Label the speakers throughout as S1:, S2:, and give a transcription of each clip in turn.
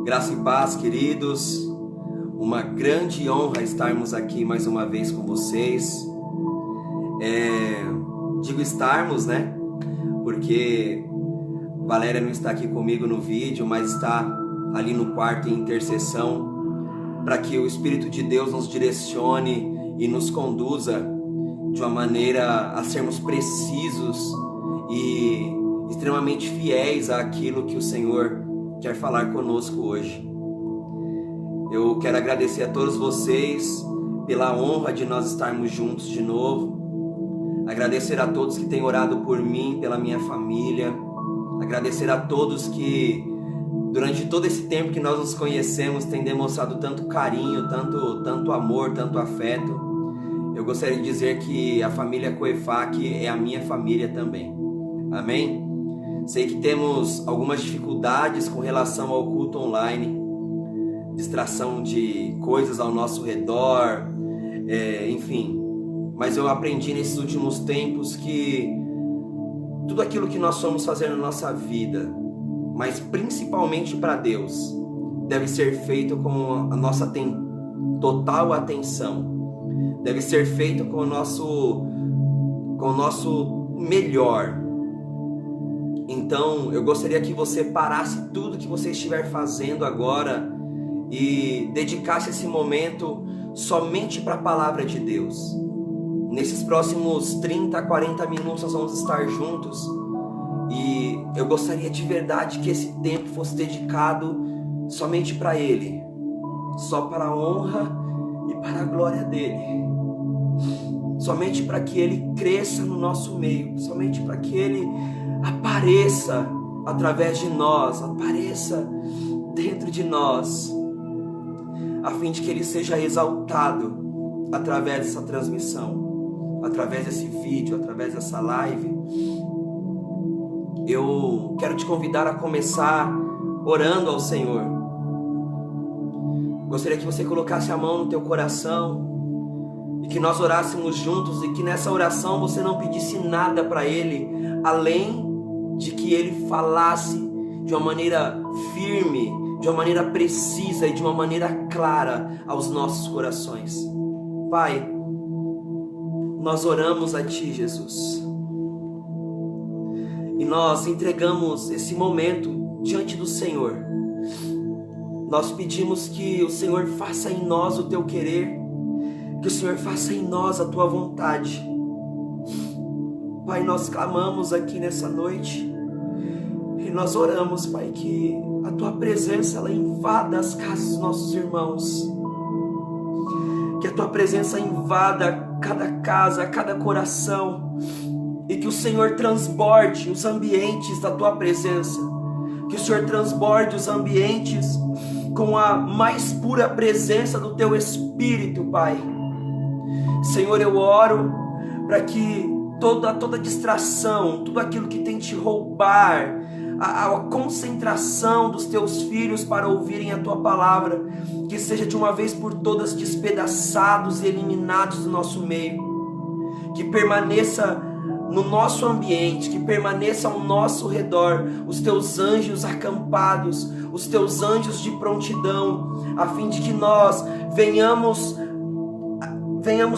S1: Graça e paz, queridos. Uma grande honra estarmos aqui mais uma vez com vocês. Digo estarmos, né? Porque Valéria não está aqui comigo no vídeo, mas está ali no quarto em intercessão, para que o Espírito de Deus nos direcione e nos conduza de uma maneira a sermos precisos e extremamente fiéis àquilo que o Senhor quer falar conosco hoje. Eu quero agradecer a todos vocês pela honra de nós estarmos juntos de novo. Agradecer a todos que têm orado por mim, pela minha família. Agradecer a todos que durante todo esse tempo que nós nos conhecemos têm demonstrado tanto carinho, tanto amor, tanto afeto. Eu gostaria de dizer que a família Coefac é a minha família também. Amém? Sei que temos algumas dificuldades com relação ao culto online, distração de coisas ao nosso redor, enfim. Mas eu aprendi nesses últimos tempos que tudo aquilo que nós somos fazer na nossa vida, mas principalmente para Deus, deve ser feito com a nossa total atenção. Deve ser feito com o nosso melhor. Então, eu gostaria que você parasse tudo que você estiver fazendo agora e dedicasse esse momento somente para a palavra de Deus. Nesses próximos 30, 40 minutos nós vamos estar juntos e eu gostaria de verdade que esse tempo fosse dedicado somente para Ele, só para a honra e para a glória dEle, somente para que Ele cresça no nosso meio, somente para que Ele apareça através de nós, apareça dentro de nós, a fim de que Ele seja exaltado através dessa transmissão, através desse vídeo, através dessa live. Eu quero te convidar a começar orando ao Senhor. Gostaria que você colocasse a mão no teu coração e que nós orássemos juntos, e que nessa oração você não pedisse nada para Ele, além de que Ele falasse de uma maneira firme, de uma maneira precisa e de uma maneira clara aos nossos corações. Pai, nós oramos a Ti, Jesus, e nós entregamos esse momento diante do Senhor. Nós pedimos que o Senhor faça em nós o Teu querer, que o Senhor faça em nós a Tua vontade. Pai, nós clamamos aqui nessa noite e nós oramos, Pai, que a Tua presença ela invada as casas dos nossos irmãos, que a Tua presença invada cada casa, cada coração, e que o Senhor transborde os ambientes da Tua presença, que o Senhor transborde os ambientes com a mais pura presença do Teu Espírito, Pai. Senhor, eu oro para que toda distração, tudo aquilo que tem te roubar a concentração dos Teus filhos para ouvirem a Tua palavra, que seja de uma vez por todas despedaçados e eliminados do nosso meio, que permaneça no nosso ambiente, que permaneça ao nosso redor os Teus anjos acampados, os Teus anjos de prontidão, a fim de que nós venhamos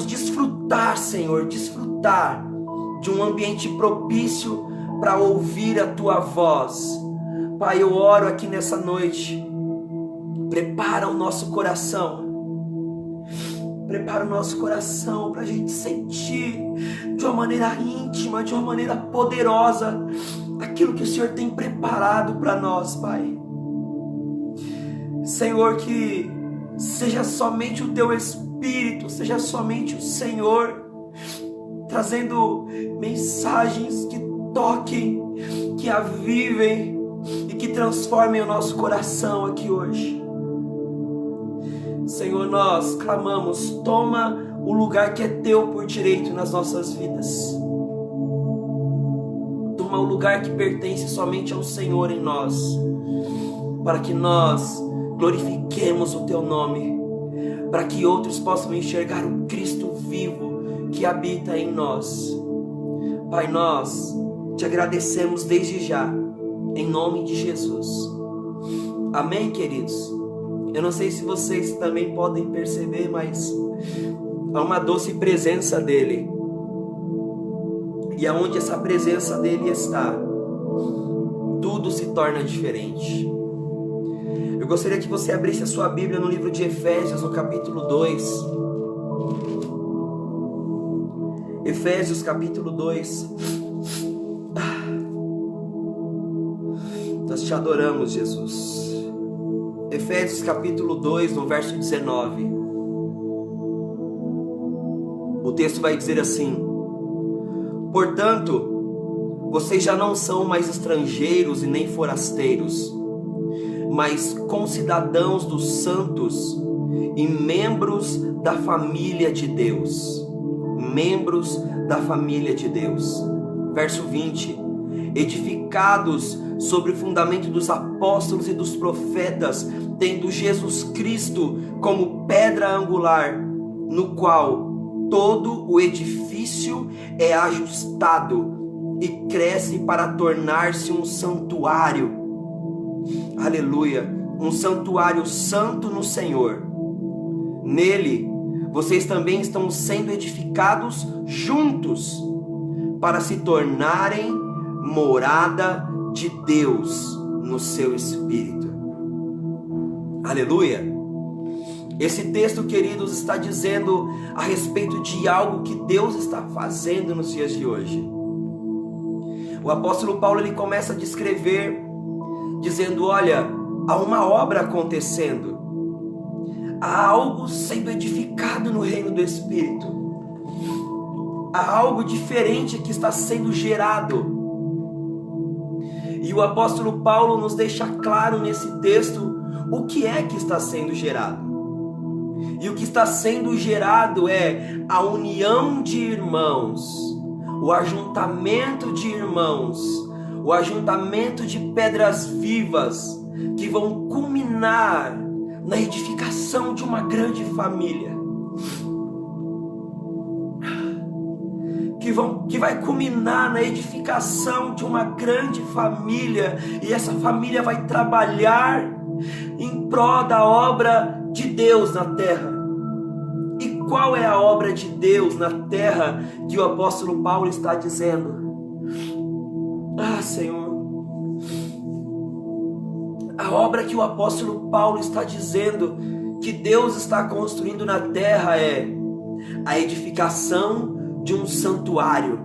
S1: desfrutar, Senhor, desfrutar de um ambiente propício para ouvir a Tua voz. Pai, eu oro aqui nessa noite, prepara o nosso coração, prepara o nosso coração para a gente sentir de uma maneira íntima, de uma maneira poderosa, aquilo que o Senhor tem preparado para nós, Pai. Senhor, que seja somente o Teu Espírito, seja somente o Senhor trazendo mensagens que toquem, que avivem e que transformem o nosso coração aqui hoje. Senhor, nós clamamos, toma o lugar que é Teu por direito nas nossas vidas. Toma o lugar que pertence somente ao Senhor em nós, para que nós glorifiquemos o Teu nome, para que outros possam enxergar o Cristo vivo que habita em nós. Pai, nós Te agradecemos desde já, em nome de Jesus. Amém, queridos? Eu não sei se vocês também podem perceber, mas há uma doce presença dele. E aonde essa presença dele está, tudo se torna diferente. Eu gostaria que você abrisse a sua Bíblia no livro de Efésios, no capítulo 2. Efésios, capítulo 2. Nós te adoramos, Jesus. Efésios, capítulo 2, no verso 19. O texto vai dizer assim: portanto, vocês já não são mais estrangeiros e nem forasteiros, mas concidadãos dos santos e membros da família de Deus. Membros da família de Deus. Verso 20: edificados sobre o fundamento dos apóstolos e dos profetas, tendo Jesus Cristo como pedra angular, no qual todo o edifício é ajustado e cresce para tornar-se um santuário. Aleluia! Um santuário santo no Senhor. Nele, vocês também estão sendo edificados juntos para se tornarem morada de Deus no seu Espírito. Aleluia! Esse texto, queridos, está dizendo a respeito de algo que Deus está fazendo nos dias de hoje. O apóstolo Paulo, ele começa a descrever, dizendo: olha, há uma obra acontecendo, há algo sendo edificado no reino do Espírito, há algo diferente que está sendo gerado. E o apóstolo Paulo nos deixa claro nesse texto o que é que está sendo gerado. E o que está sendo gerado é a união de irmãos, o ajuntamento de irmãos, o ajuntamento de pedras vivas que vão culminar na edificação de uma grande família. Que vai culminar na edificação de uma grande família, e essa família vai trabalhar em prol da obra de Deus na terra. E qual é a obra de Deus na terra que o apóstolo Paulo está dizendo? Senhor, a obra que o apóstolo Paulo está dizendo que Deus está construindo na terra é a edificação de um santuário,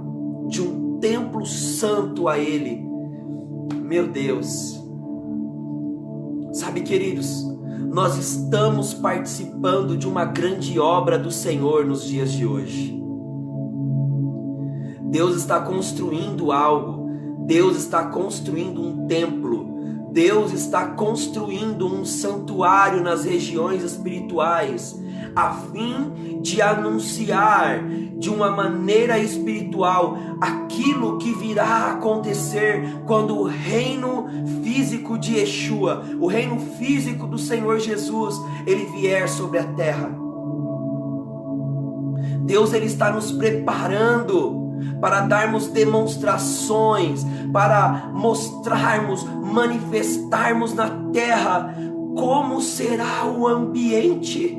S1: de um templo santo a Ele. Meu Deus, sabe, queridos, nós estamos participando de uma grande obra do Senhor nos dias de hoje. Deus está construindo algo, Deus está construindo um templo, Deus está construindo um santuário nas regiões espirituais, a fim de anunciar de uma maneira espiritual aquilo que virá a acontecer quando o reino físico de Yeshua, o reino físico do Senhor Jesus, ele vier sobre a terra. Deus, ele está nos preparando para darmos demonstrações, para mostrarmos, manifestarmos na terra como será o ambiente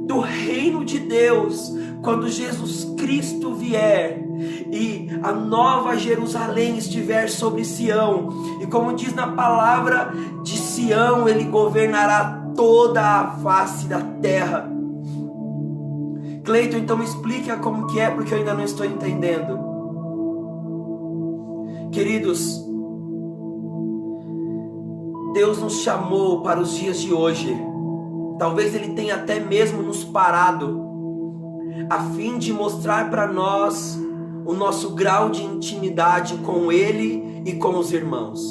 S1: do reino de Deus quando Jesus Cristo vier e a nova Jerusalém estiver sobre Sião. E como diz na palavra, de Sião ele governará toda a face da terra. Cleiton, então me explica como que é, porque eu ainda não estou entendendo. Queridos, Deus nos chamou para os dias de hoje. Talvez Ele tenha até mesmo nos parado, a fim de mostrar para nós o nosso grau de intimidade com Ele e com os irmãos.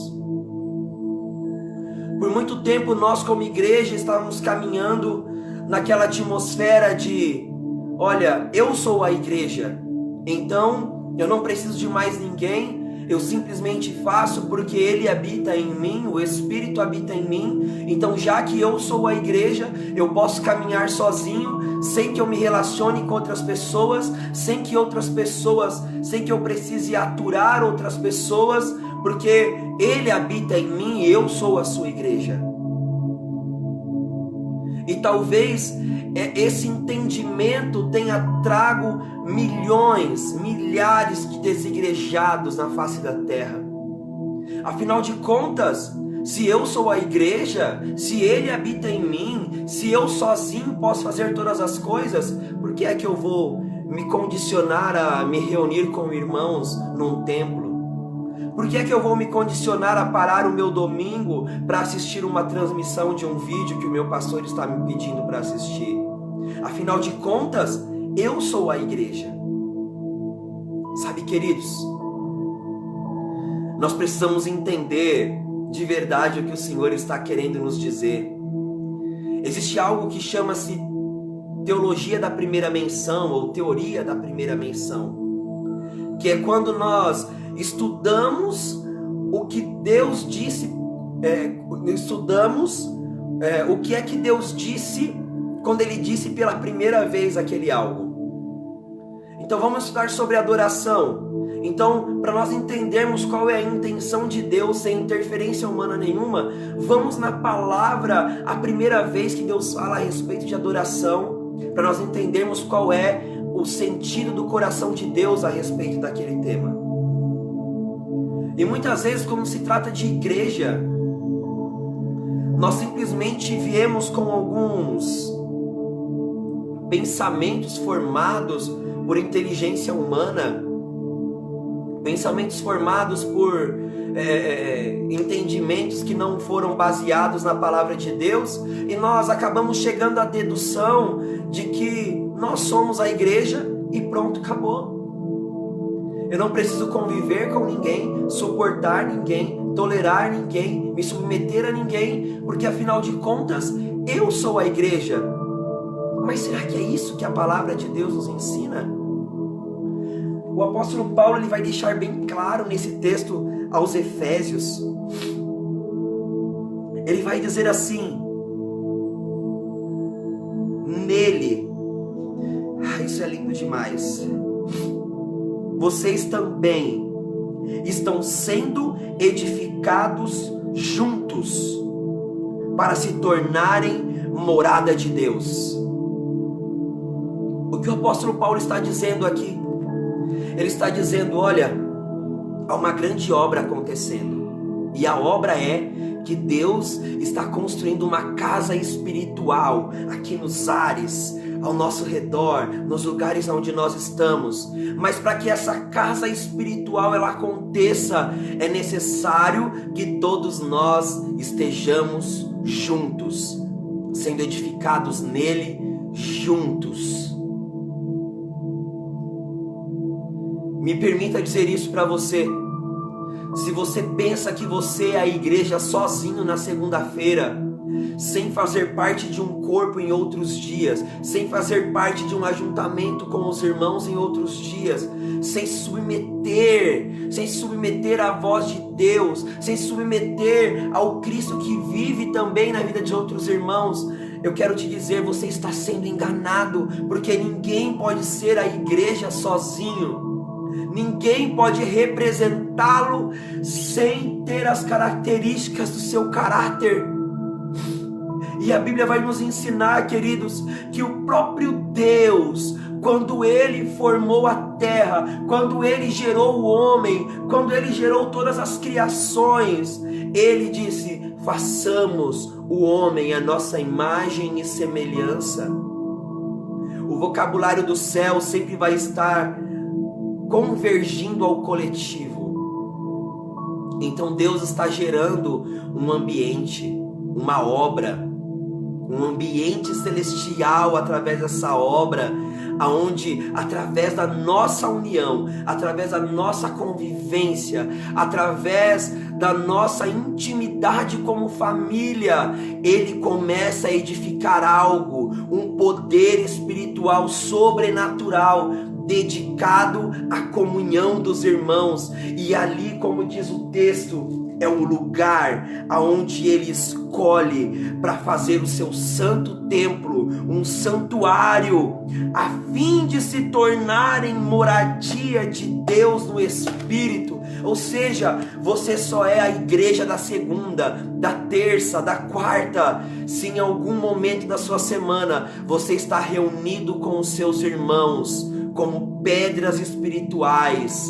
S1: Por muito tempo nós, como igreja, estávamos caminhando naquela atmosfera de: olha, eu sou a igreja, então eu não preciso de mais ninguém, eu simplesmente faço porque Ele habita em mim, o Espírito habita em mim. Então, já que eu sou a igreja, eu posso caminhar sozinho, sem que eu me relacione com outras pessoas, sem que eu precise aturar outras pessoas, porque Ele habita em mim e eu sou a sua igreja. E talvez esse entendimento tenha trago milhões, milhares de desigrejados na face da terra. Afinal de contas, se eu sou a igreja, se Ele habita em mim, se eu sozinho posso fazer todas as coisas, por que é que eu vou me condicionar a me reunir com irmãos num templo? Por que é que eu vou me condicionar a parar o meu domingo para assistir uma transmissão de um vídeo que o meu pastor está me pedindo para assistir? Afinal de contas, eu sou a igreja. Sabe, queridos, nós precisamos entender de verdade o que o Senhor está querendo nos dizer. Existe algo que chama-se teologia da primeira menção, ou teoria da primeira menção, que é quando nós estudamos o que Deus disse, o que é que Deus disse quando Ele disse pela primeira vez aquele algo. Então vamos estudar sobre adoração. Então, para nós entendermos qual é a intenção de Deus sem interferência humana nenhuma, vamos na palavra a primeira vez que Deus fala a respeito de adoração, para nós entendermos qual é o sentido do coração de Deus a respeito daquele tema. E muitas vezes, quando se trata de igreja, nós simplesmente viemos com alguns pensamentos formados por inteligência humana, pensamentos formados por entendimentos que não foram baseados na palavra de Deus, e nós acabamos chegando à dedução de que nós somos a igreja e pronto, acabou. Eu não preciso conviver com ninguém, suportar ninguém, tolerar ninguém, me submeter a ninguém, porque afinal de contas, eu sou a igreja. Mas será que é isso que a palavra de Deus nos ensina? O apóstolo Paulo ele vai deixar bem claro nesse texto aos Efésios. Ele vai dizer assim: nele, isso é lindo demais, vocês também estão sendo edificados juntos para se tornarem morada de Deus. O que o apóstolo Paulo está dizendo aqui? Ele está dizendo, olha, há uma grande obra acontecendo, e a obra é que Deus está construindo uma casa espiritual aqui nos ares, ao nosso redor, nos lugares onde nós estamos. Mas para que essa casa espiritual ela aconteça, é necessário que todos nós estejamos juntos, sendo edificados nele juntos. Me permita dizer isso para você. Se você pensa que você é a igreja sozinho na segunda-feira, sem fazer parte de um corpo em outros dias, sem fazer parte de um ajuntamento com os irmãos em outros dias, sem submeter à voz de Deus, sem submeter ao Cristo que vive também na vida de outros irmãos, eu quero te dizer, você está sendo enganado, porque ninguém pode ser a igreja sozinho. Ninguém pode representá-lo sem ter as características do seu caráter. E a Bíblia vai nos ensinar, queridos, que o próprio Deus, quando Ele formou a terra, quando Ele gerou o homem, quando Ele gerou todas as criações, Ele disse, façamos o homem à nossa imagem e semelhança. O vocabulário do céu sempre vai estar convergindo ao coletivo. Então Deus está gerando um ambiente, uma obra, um ambiente celestial através dessa obra, aonde através da nossa união, através da nossa convivência, através da nossa intimidade como família, Ele começa a edificar algo, um poder espiritual sobrenatural, dedicado à comunhão dos irmãos. E ali, como diz o texto, é o lugar aonde Ele escolhe para fazer o seu santo templo, um santuário, a fim de se tornarem moradia de Deus no Espírito. Ou seja, você só é a igreja da segunda, da terça, da quarta, se em algum momento da sua semana você está reunido com os seus irmãos, como pedras espirituais,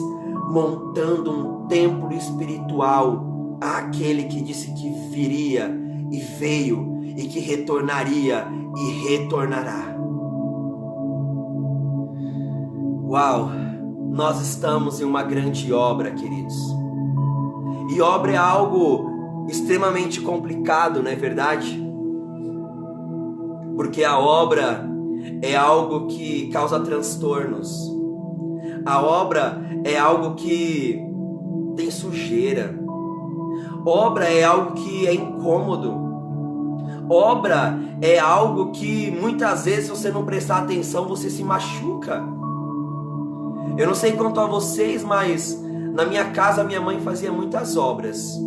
S1: montando um templo espiritual àquele que disse que viria e veio, e que retornaria e retornará. Uau! Nós estamos em uma grande obra, queridos. E obra é algo extremamente complicado, não é verdade? Porque a obra é algo que causa transtornos. A obra é algo que tem sujeira. Obra é algo que é incômodo. Obra é algo que muitas vezes, se você não prestar atenção, você se machuca. Eu não sei quanto a vocês, mas na minha casa minha mãe fazia muitas obras.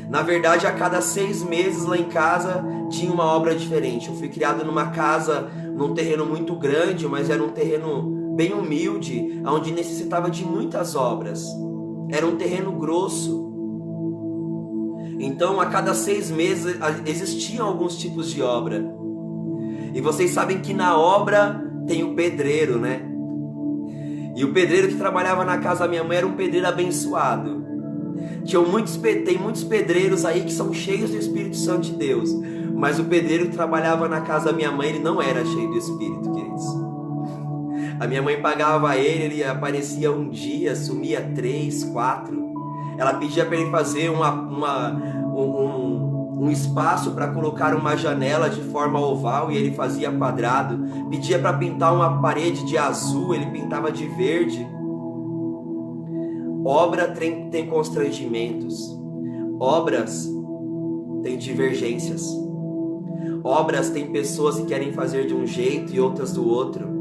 S1: Na verdade, a cada 6 meses lá em casa tinha uma obra diferente. Eu fui criado numa casa, num terreno muito grande, mas era um terreno bem humilde, onde necessitava de muitas obras. Era um terreno grosso. Então, a cada 6 meses existiam alguns tipos de obra. E vocês sabem que na obra tem o pedreiro, né? E o pedreiro que trabalhava na casa da minha mãe era um pedreiro abençoado. Tem muitos pedreiros aí que são cheios do Espírito Santo de Deus. Mas o pedreiro que trabalhava na casa da minha mãe, ele não era cheio do Espírito, queridos. A minha mãe pagava ele aparecia um dia, sumia 3, 4. Ela pedia para ele fazer um espaço para colocar uma janela de forma oval e ele fazia quadrado. Pedia para pintar uma parede de azul, ele pintava de verde. Obra tem constrangimentos. Obras têm divergências. Obras têm pessoas que querem fazer de um jeito e outras do outro.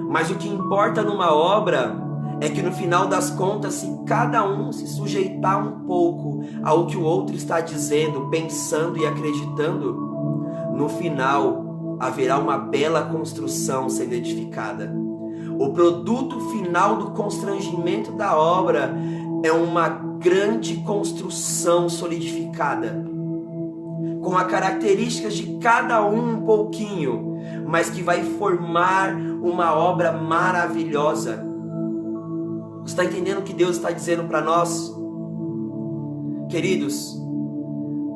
S1: Mas o que importa numa obra é que no final das contas, se cada um se sujeitar um pouco ao que o outro está dizendo, pensando e acreditando, no final haverá uma bela construção sendo edificada. O produto final do constrangimento da obra é uma grande construção solidificada, com as características de cada um pouquinho, mas que vai formar uma obra maravilhosa. Você está entendendo o que Deus está dizendo para nós? Queridos,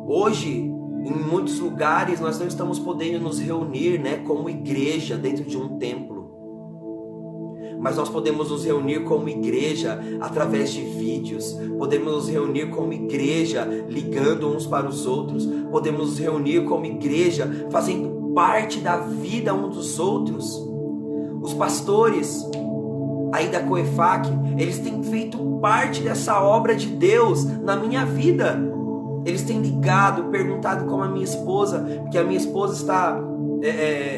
S1: hoje, em muitos lugares, nós não estamos podendo nos reunir, né, como igreja dentro de um templo. Mas nós podemos nos reunir como igreja através de vídeos. Podemos nos reunir como igreja ligando uns para os outros. Podemos nos reunir como igreja fazendo parte da vida uns dos outros. Os pastores aí da Coefac, eles têm feito parte dessa obra de Deus na minha vida. Eles têm ligado, perguntado como a minha esposa, porque a minha esposa está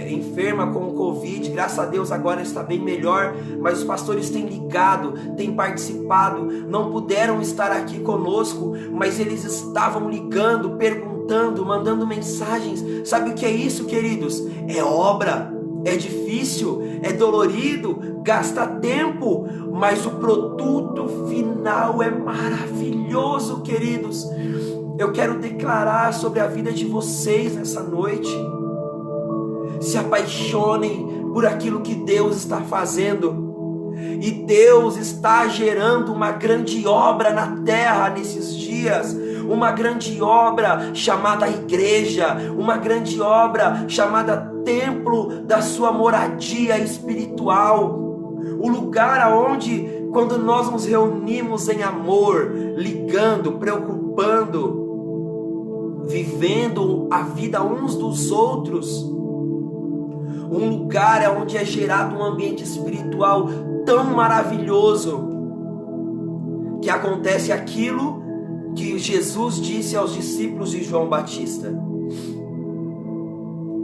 S1: enferma com o Covid, graças a Deus agora está bem melhor, mas os pastores têm ligado, têm participado, não puderam estar aqui conosco, mas eles estavam ligando, perguntando, mandando mensagens. Sabe o que é isso, queridos? É obra. É difícil, é dolorido, gasta tempo, mas o produto final é maravilhoso, queridos. Eu quero declarar sobre a vida de vocês nessa noite. Se apaixonem por aquilo que Deus está fazendo. E Deus está gerando uma grande obra na terra nesses dias. Uma grande obra chamada igreja. Uma grande obra chamada templo da sua moradia espiritual. O lugar aonde, quando nós nos reunimos em amor, ligando, preocupando, vivendo a vida uns dos outros, um lugar onde é gerado um ambiente espiritual tão maravilhoso, que acontece aquilo que Jesus disse aos discípulos de João Batista.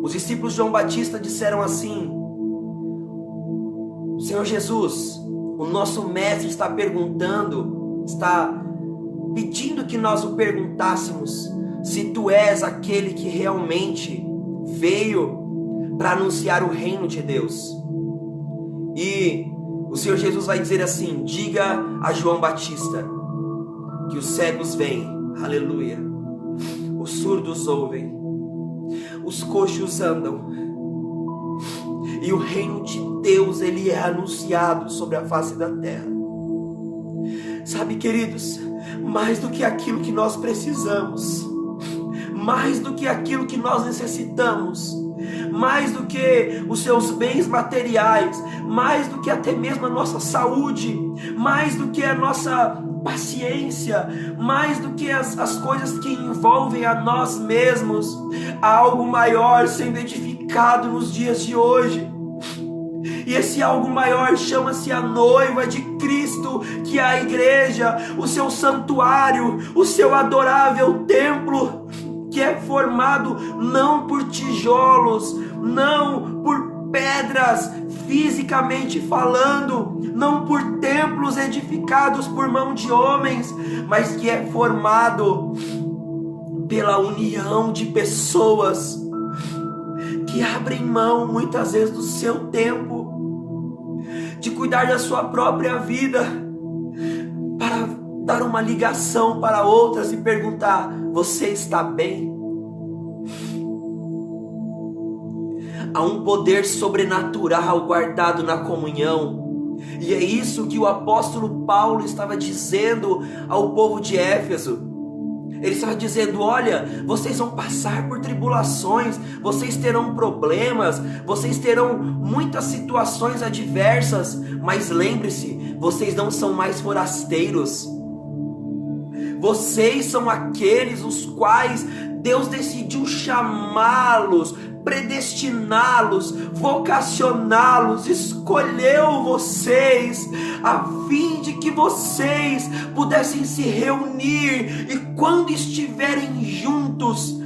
S1: Os discípulos de João Batista disseram assim: Senhor Jesus, o nosso mestre está perguntando, está pedindo que nós o perguntássemos se tu és aquele que realmente veio para anunciar o reino de Deus. E O Senhor Jesus vai dizer assim: diga a João Batista que os cegos veem, aleluia, os surdos ouvem, os coxos andam, e o reino de Deus, ele é anunciado sobre a face da terra. Sabe, queridos, mais do que aquilo que nós precisamos, mais do que aquilo que nós necessitamos, mais do que os seus bens materiais, mais do que até mesmo a nossa saúde, mais do que a nossa paciência, mais do que as coisas que envolvem a nós mesmos, há algo maior sendo edificado nos dias de hoje. E esse algo maior chama-se a noiva de Cristo, que é a igreja, o seu santuário, o seu adorável templo, que é formado não por tijolos, não por pedras, fisicamente falando, não por templos edificados por mão de homens, mas que é formado pela união de pessoas que abrem mão muitas vezes do seu tempo, de cuidar da sua própria vida, para dar uma ligação para outras e perguntar: você está bem? Há um poder sobrenatural guardado na comunhão, e é isso que o apóstolo Paulo estava dizendo ao povo de Éfeso. Ele estava dizendo: olha, vocês vão passar por tribulações, vocês terão problemas, vocês terão muitas situações adversas, mas lembre-se, vocês não são mais forasteiros. Vocês são aqueles os quais Deus decidiu chamá-los, predestiná-los, vocacioná-los, escolheu vocês a fim de que vocês pudessem se reunir, e quando estiverem juntos,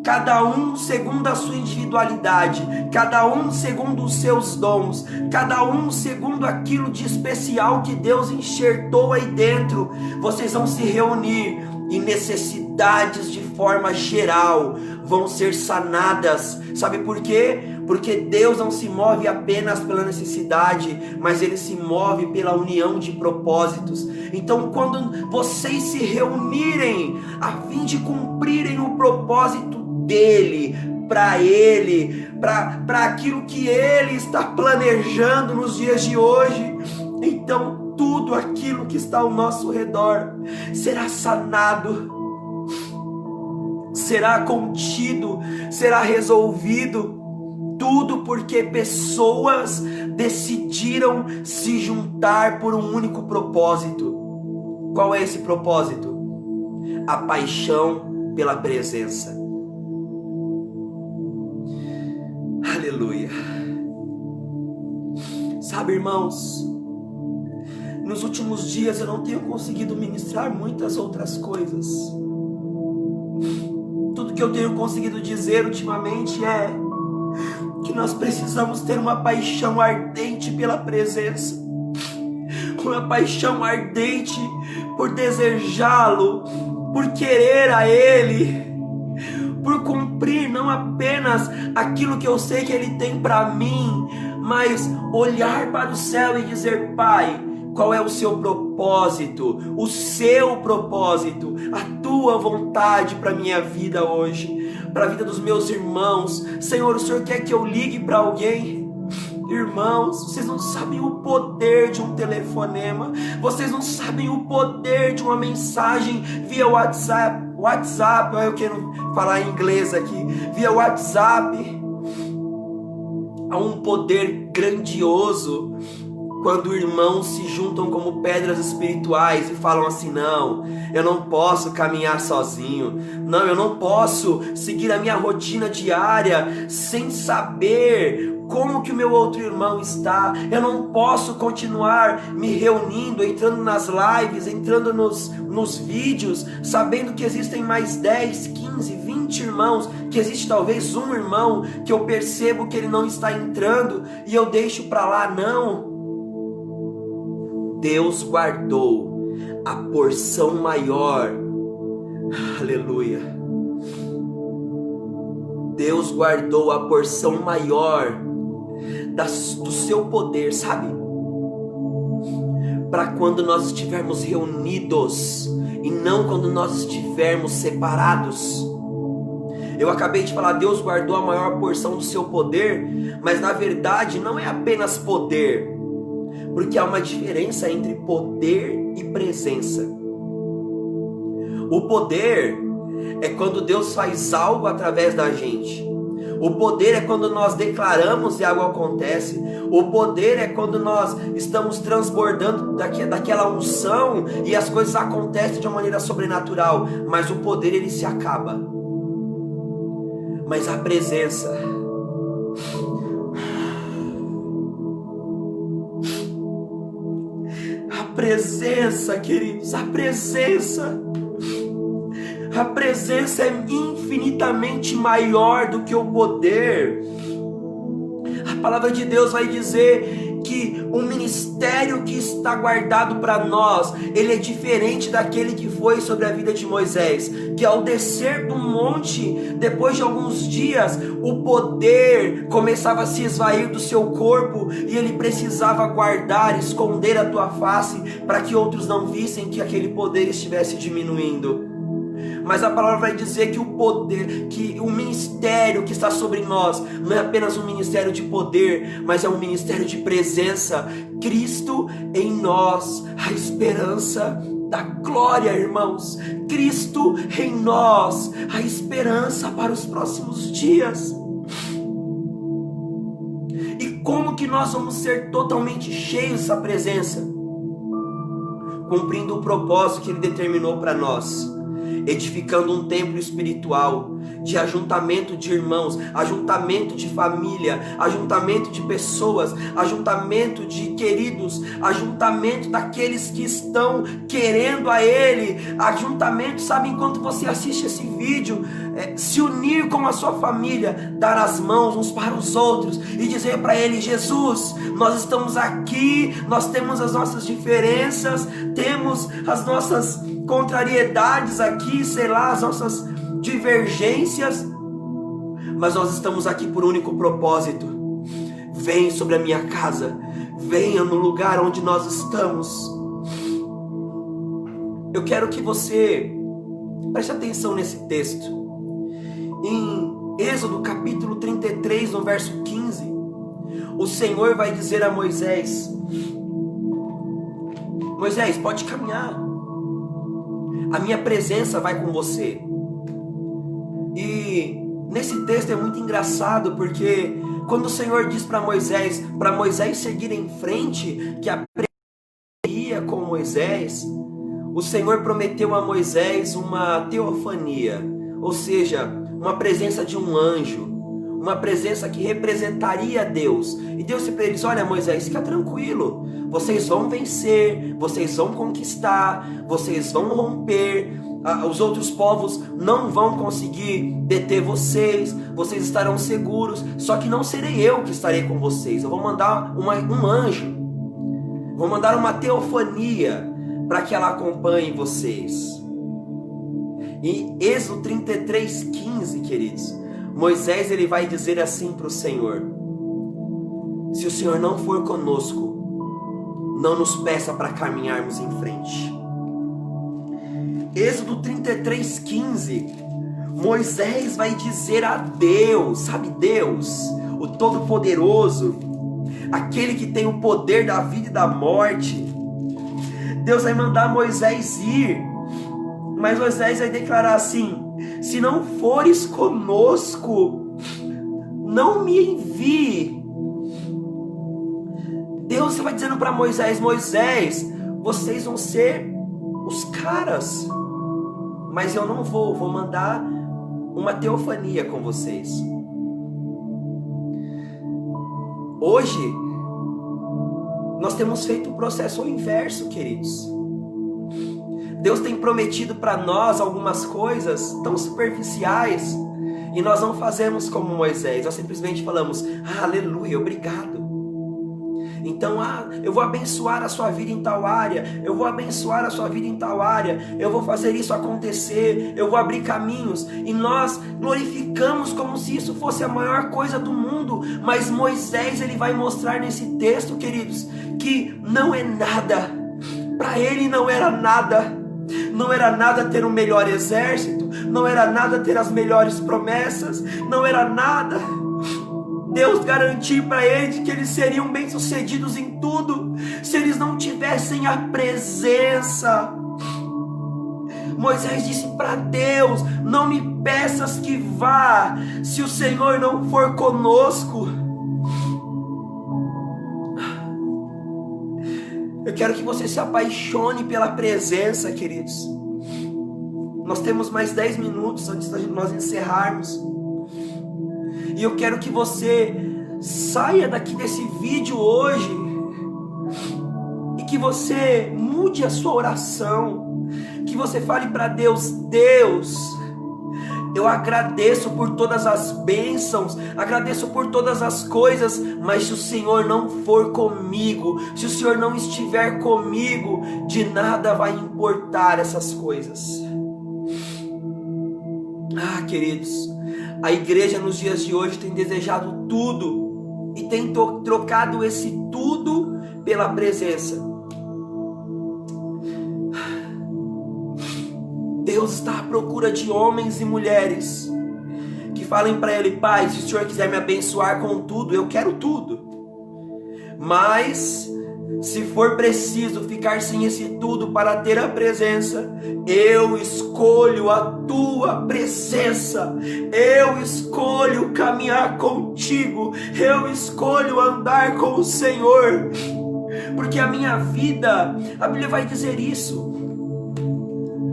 S1: cada um segundo a sua individualidade, cada um segundo os seus dons, cada um segundo aquilo de especial que Deus enxertou aí dentro, vocês vão se reunir e necessidades de forma geral vão ser sanadas. Sabe por quê? Porque Deus não se move apenas pela necessidade, mas Ele se move pela união de propósitos. Então, quando vocês se reunirem a fim de cumprirem o propósito dEle, para aquilo que Ele está planejando nos dias de hoje, então tudo aquilo que está ao nosso redor será sanado, será contido, será resolvido. Tudo porque pessoas decidiram se juntar por um único propósito. Qual é esse propósito? A paixão pela presença. Aleluia. Sabe, irmãos, nos últimos dias eu não tenho conseguido ministrar muitas outras coisas. Tudo que eu tenho conseguido dizer ultimamente é que nós precisamos ter uma paixão ardente pela presença, uma paixão ardente por desejá-lo, por querer a Ele, por cumprir não apenas aquilo que eu sei que Ele tem para mim, mas olhar para o céu e dizer: Pai, qual é o seu propósito, o seu propósito, a tua vontade para a minha vida hoje, para a vida dos meus irmãos. Senhor, o Senhor quer que eu ligue para alguém? Irmãos, vocês não sabem o poder de um telefonema, vocês não sabem o poder de uma mensagem via WhatsApp, eu quero falar em inglês aqui, via WhatsApp. Há um poder grandioso quando irmãos se juntam como pedras espirituais e falam assim: não, eu não posso caminhar sozinho, não, eu não posso seguir a minha rotina diária sem saber como que o meu outro irmão está, eu não posso continuar me reunindo, entrando nas lives, entrando nos vídeos, sabendo que existem mais 10, 15, 20 irmãos, que existe talvez um irmão que eu percebo que ele não está entrando e eu deixo para lá. Não, Deus guardou a porção maior, aleluia, Deus guardou a porção maior do seu poder, sabe? para quando nós estivermos reunidos e não quando nós estivermos separados. Eu acabei de falar, Deus guardou a maior porção do seu poder, mas na verdade não é apenas poder, porque há uma diferença entre poder e presença. O poder é quando Deus faz algo através da gente. O poder é quando nós declaramos e algo acontece. O poder é quando nós estamos transbordando daquela unção e as coisas acontecem de uma maneira sobrenatural. Mas o poder, ele se acaba. Mas a presença, queridos, a presença é infinitamente maior do que o poder. A palavra de Deus vai dizer que o ministério que está guardado para nós, ele é diferente daquele que foi sobre a vida de Moisés, que ao descer do monte, depois de alguns dias, o poder começava a se esvair do seu corpo, e ele precisava guardar, esconder a tua face, para que outros não vissem que aquele poder estivesse diminuindo. Mas a palavra vai dizer que o poder, que o ministério que está sobre nós, não é apenas um ministério de poder, mas é um ministério de presença. Cristo em nós, a esperança da glória, irmãos. Cristo em nós, a esperança para os próximos dias. E como que nós vamos ser totalmente cheios dessa presença? Cumprindo o propósito que Ele determinou para nós, edificando um templo espiritual, de ajuntamento de irmãos, ajuntamento de família, ajuntamento de pessoas, ajuntamento de queridos, ajuntamento daqueles que estão querendo a Ele, ajuntamento, sabe, enquanto você assiste esse vídeo, se unir com a sua família, dar as mãos uns para os outros e dizer para Ele: Jesus, nós estamos aqui, nós temos as nossas diferenças, temos as nossas contrariedades aqui, sei lá, as nossas divergências, mas nós estamos aqui por um único propósito. Vem sobre a minha casa, venha no lugar onde nós estamos. Eu quero que você preste atenção nesse texto. Em Êxodo capítulo 33, no verso 15, o Senhor vai dizer a Moisés: Moisés, pode caminhar, a minha presença vai com você. E nesse texto é muito engraçado, porque quando o Senhor diz para Moisés seguir em frente, que a presença ia com Moisés, o Senhor prometeu a Moisés uma teofania, ou seja, uma presença de um anjo, uma presença que representaria Deus. E Deus disse para eles: olha, Moisés, fica tranquilo, vocês vão vencer, vocês vão conquistar, vocês vão romper, os outros povos não vão conseguir deter vocês, vocês estarão seguros, só que não serei eu que estarei com vocês, eu vou mandar um anjo, vou mandar uma teofania para que ela acompanhe vocês. Em Êxodo 33:15, queridos, Moisés, ele vai dizer assim para o Senhor: se o Senhor não for conosco, não nos peça para caminharmos em frente. Êxodo 33:15, Moisés vai dizer a Deus, sabe, Deus, o Todo-Poderoso, aquele que tem o poder da vida e da morte. Deus vai mandar Moisés ir, mas Moisés vai declarar assim: se não fores conosco, não me envie. Deus estava dizendo para Moisés: Moisés, vocês vão ser os caras, mas eu não vou mandar uma teofania com vocês. Hoje nós temos feito o processo ao inverso, queridos. Deus tem prometido para nós algumas coisas tão superficiais e nós não fazemos como Moisés. Nós simplesmente falamos: aleluia, obrigado. Então, eu vou abençoar a sua vida em tal área, eu vou abençoar a sua vida em tal área, eu vou fazer isso acontecer, eu vou abrir caminhos, e nós glorificamos como se isso fosse a maior coisa do mundo. Mas Moisés, ele vai mostrar nesse texto, queridos, que não é nada, Para ele não era nada. Não era nada ter o melhor exército, não era nada ter as melhores promessas, não era nada Deus garantir para eles que eles seriam bem-sucedidos em tudo, se eles não tivessem a presença. Moisés disse para Deus: não me peças que vá, se o Senhor não for conosco. Eu quero que você se apaixone pela presença, queridos. Nós temos mais 10 minutos antes de nós encerrarmos. E eu quero que você saia daqui desse vídeo hoje e que você mude a sua oração. Que você fale para Deus: Deus, eu agradeço por todas as bênçãos, agradeço por todas as coisas, mas se o Senhor não for comigo, se o Senhor não estiver comigo, de nada vai importar essas coisas. Queridos, a igreja nos dias de hoje tem desejado tudo e tem trocado esse tudo pela presença. Deus está à procura de homens e mulheres que falem para Ele: Pai, se o Senhor quiser me abençoar com tudo, eu quero tudo. Mas se for preciso ficar sem esse tudo para ter a presença, eu escolho a tua presença, eu escolho caminhar contigo, eu escolho andar com o Senhor, porque a minha vida, a Bíblia vai dizer isso.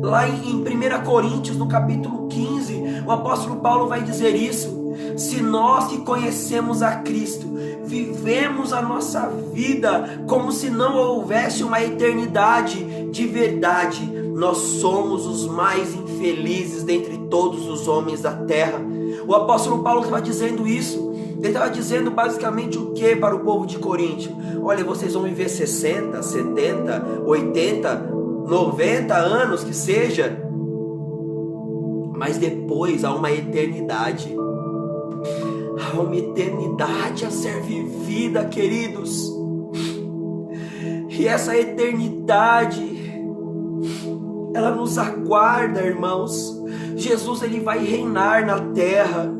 S1: Lá em 1 Coríntios, no capítulo 15, o apóstolo Paulo vai dizer isso: se nós que conhecemos a Cristo, vivemos a nossa vida como se não houvesse uma eternidade de verdade, nós somos os mais infelizes dentre todos os homens da terra. O apóstolo Paulo estava dizendo isso. Ele estava dizendo basicamente o que para o povo de Corinto? Olha, vocês vão viver 60, 70, 80, 90 anos que seja, mas depois há uma eternidade. Há uma eternidade a ser vivida, queridos. E essa eternidade, ela nos aguarda, irmãos. Jesus, ele vai reinar na terra.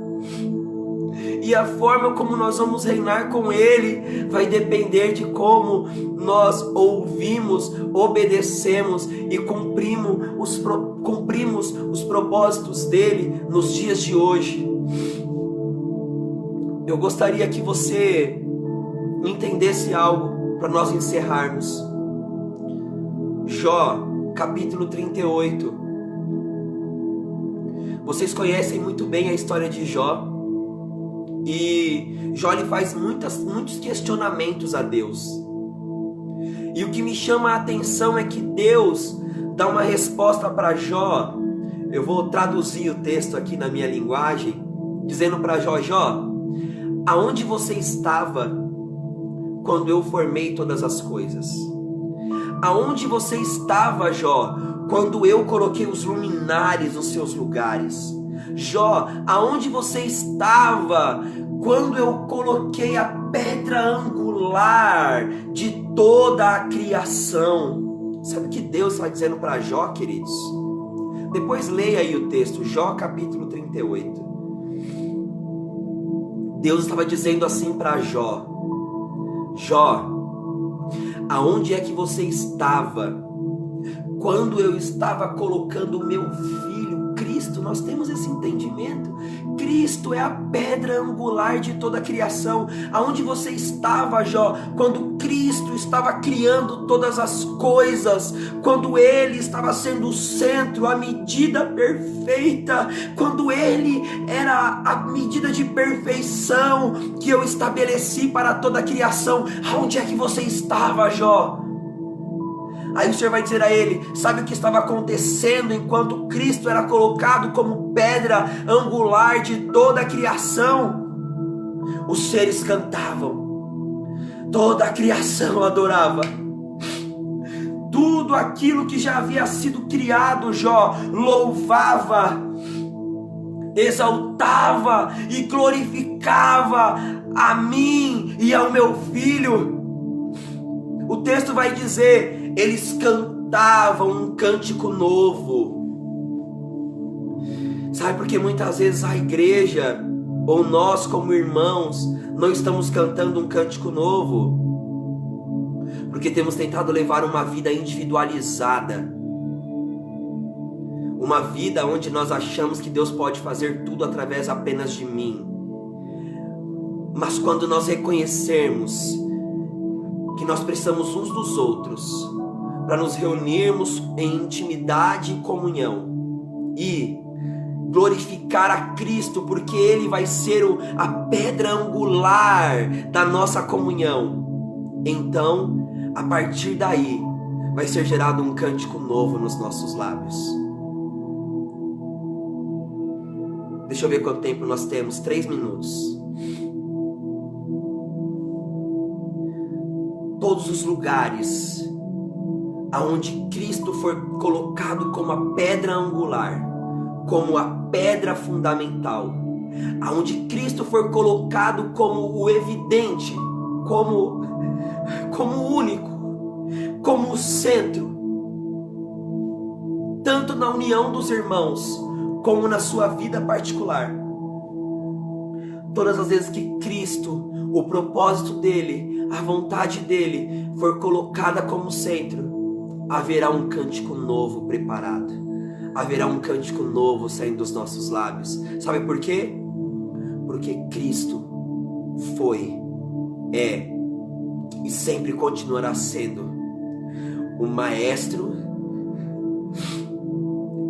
S1: E a forma como nós vamos reinar com Ele vai depender de como nós ouvimos, obedecemos e cumprimos os propósitos dEle nos dias de hoje. Eu gostaria que você entendesse algo para nós encerrarmos. Jó, capítulo 38. Vocês conhecem muito bem a história de Jó. E Jó ele faz muitos questionamentos a Deus. E o que me chama a atenção é que Deus dá uma resposta para Jó. Eu vou traduzir o texto aqui na minha linguagem, dizendo para Jó: Jó, aonde você estava quando eu formei todas as coisas? Aonde você estava, Jó, quando eu coloquei os luminares nos seus lugares? Jó, aonde você estava quando eu coloquei a pedra angular de toda a criação? Sabe o que Deus está dizendo para Jó, queridos? Depois leia aí o texto, Jó capítulo 38. Deus estava dizendo assim para Jó: Jó, aonde é que você estava quando eu estava colocando o meu filho Cristo? Nós temos esse entendimento. Cristo é a pedra angular de toda a criação. Aonde você estava, Jó, quando Cristo estava criando todas as coisas, quando Ele estava sendo o centro, a medida perfeita, quando Ele era a medida de perfeição que eu estabeleci para toda a criação? Aonde é que você estava, Jó? Aí o Senhor vai dizer a ele: sabe o que estava acontecendo enquanto Cristo era colocado como pedra angular de toda a criação? Os seres cantavam, toda a criação adorava. Tudo aquilo que já havia sido criado, Jó, louvava, exaltava e glorificava a mim e ao meu filho. O texto vai dizer: eles cantavam um cântico novo. Sabe por que muitas vezes a igreja, ou nós como irmãos, não estamos cantando um cântico novo? Porque temos tentado levar uma vida individualizada. Uma vida onde nós achamos que Deus pode fazer tudo através apenas de mim. Mas quando nós reconhecermos que nós precisamos uns dos outros para nos reunirmos em intimidade e comunhão e glorificar a Cristo, porque Ele vai ser a pedra angular da nossa comunhão, então, a partir daí, vai ser gerado um cântico novo nos nossos lábios. Deixa eu ver quanto tempo nós temos. 3 minutos. Todos os lugares aonde Cristo for colocado como a pedra angular, como a pedra fundamental, aonde Cristo for colocado como o evidente, como o único, como o centro, tanto na união dos irmãos, como na sua vida particular. Todas as vezes que Cristo, o propósito dele, a vontade dele, for colocada como centro, haverá um cântico novo preparado. Haverá um cântico novo saindo dos nossos lábios. Sabe por quê? Porque Cristo foi, é e sempre continuará sendo o maestro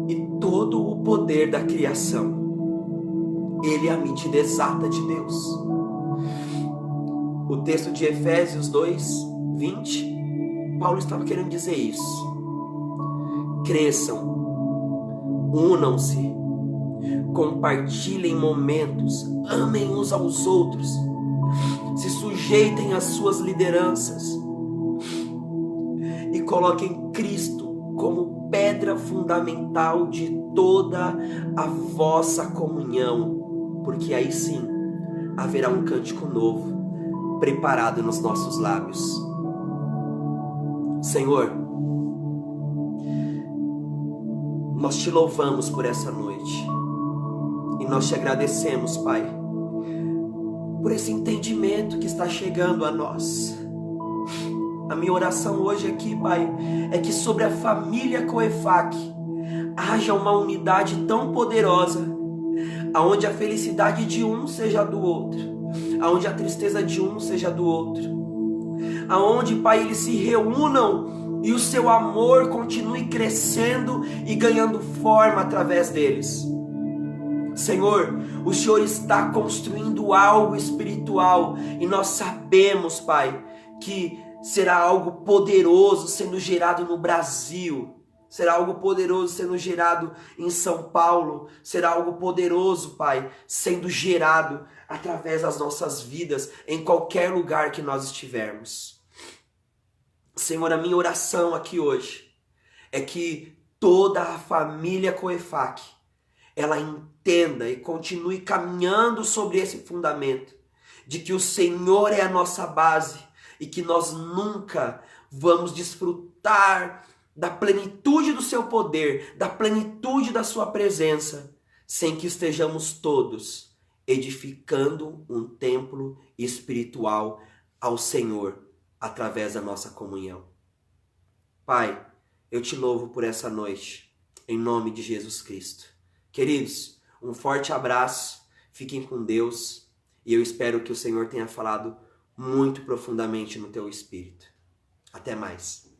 S1: e todo o poder da criação. Ele é a medida exata de Deus. O texto de Efésios 2:20, Paulo estava querendo dizer isso. Cresçam, unam-se, compartilhem momentos, amem uns aos outros, se sujeitem às suas lideranças e coloquem Cristo como pedra fundamental de toda a vossa comunhão, porque aí sim haverá um cântico novo preparado nos nossos lábios. Senhor, nós te louvamos por essa noite e nós te agradecemos, Pai, por esse entendimento que está chegando a nós. A minha oração hoje aqui, Pai, é que sobre a família Coefac haja uma unidade tão poderosa, aonde a felicidade de um seja do outro, aonde a tristeza de um seja do outro, aonde, Pai, eles se reúnam e o seu amor continue crescendo e ganhando forma através deles. Senhor, o Senhor está construindo algo espiritual e nós sabemos, Pai, que será algo poderoso sendo gerado no Brasil, será algo poderoso sendo gerado em São Paulo, será algo poderoso, Pai, sendo gerado através das nossas vidas em qualquer lugar que nós estivermos. Senhor, a minha oração aqui hoje é que toda a família Coefac, ela entenda e continue caminhando sobre esse fundamento, de que o Senhor é a nossa base e que nós nunca vamos desfrutar da plenitude do seu poder, da plenitude da sua presença, sem que estejamos todos edificando um templo espiritual ao Senhor, através da nossa comunhão. Pai, eu te louvo por essa noite, em nome de Jesus Cristo. Queridos, um forte abraço, fiquem com Deus, e eu espero que o Senhor tenha falado muito profundamente no teu espírito. Até mais.